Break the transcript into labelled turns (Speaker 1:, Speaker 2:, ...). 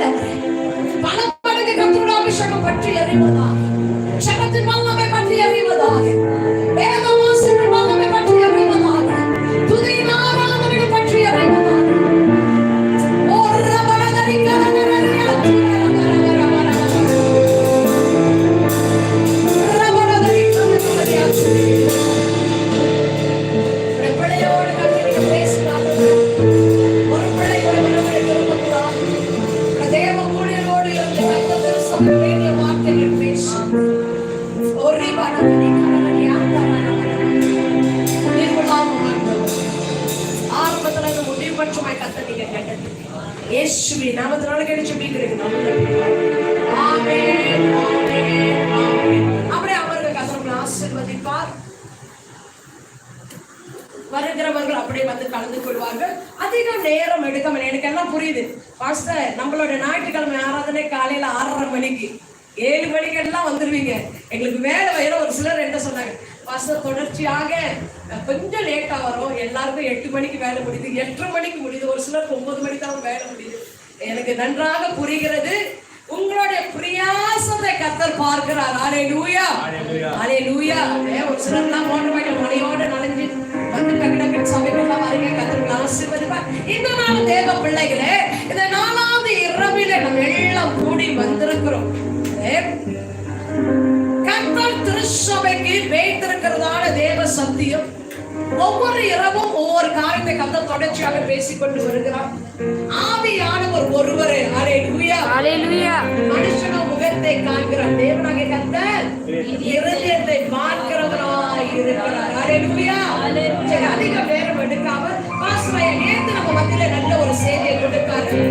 Speaker 1: ஆண்டவரே. பல மடங்கு கர்த்தருடைய அபிஷேகம் பற்றி எறிவதாக, ஜெபத்தின் வல்லமை பற்றி எறிவதாக, வேத வாசிப்பின் வல்லமை பற்றி எறிவதாக, துதியின் ஆராதனைகள் பற்றி எறிவதாக. இயேசுவின் நாமத்தினால கேட்டு ஜெபிக்கிறேன். ஆமென், ஆமென், ஆமென். அப்படியே அவர்கள் கர்த்தர் ஆசீர்வதிப்பார். வருகிறவர்கள் அப்படியே வந்து கலந்து கொள்வார்கள். அதிக நேரம் எடுக்க எனக்கு எல்லாம் புரியுது பாஸ்டர். நம்மளோட ஞாயிற்றுக்கிழமை ஆராதனை காலையில 6:30 மணிக்கு 7 மணிக்கு எல்லாம் வந்துருவீங்க. எங்களுக்கு வேலை வேற. ஒரு சிலர் என்ன சொன்னாங்க, பாஸ்டர் தொடர்ச்சியாக கொஞ்சம் லேட்டா வரும், எல்லாருக்கும் 8 மணிக்கு வேலை முடியுது, 8:30 மணிக்கு முடியுது, ஒரு சிலருக்கு 9 மணிக்கு தான் வேலை முடியுது. எனக்கு நன்றாக புரிகிறது. உங்களுடைய பிரயாசத்தை கர்த்தர் பார்க்கிறார். ஹல்லேலூயா, ஹல்லேலூயா. ஒரு சிலர்லாம் மோட்டர் பைக்கில் மழையோட நனைஞ்சு வந்து டக்கு சபைக்கெல்லாம் வரீங்க. கர்த்தர் ஆசீர்வதிப்பார். இந்த நாள் தேவ பிள்ளைகளே, இந்த 4வது இரவிலே நம்ம எல்லாம் கூடி வந்திருக்கிறோம். கர்த்தர் திருச்சபைக்கு வைத்திருக்கிறதான தேவ சத்தியம். ஒவ்வொரு இரவும் ஒவ்வொரு காரியத்தை கர்த்தர் தொடர்ச்சியாக பேசிக்கொண்டு வருகிறார். ஆவியானவர் ஒருவரே. ஹல்லேலூயா, ஹல்லேலூயா. மனுஷன முகத்தை காண்கிறார், தேவனாகிய கர்த்தர் இருதயத்தை பார்க்கிறவராய் இருக்கிறார். ஹல்லேலூயா, ஹல்லேலூயா. அதிக நேரம் எடுக்காம பாஸ்டர் நேத்து நம்ம மத்தியில நல்ல ஒரு செய்தியை கொடுத்தாரு.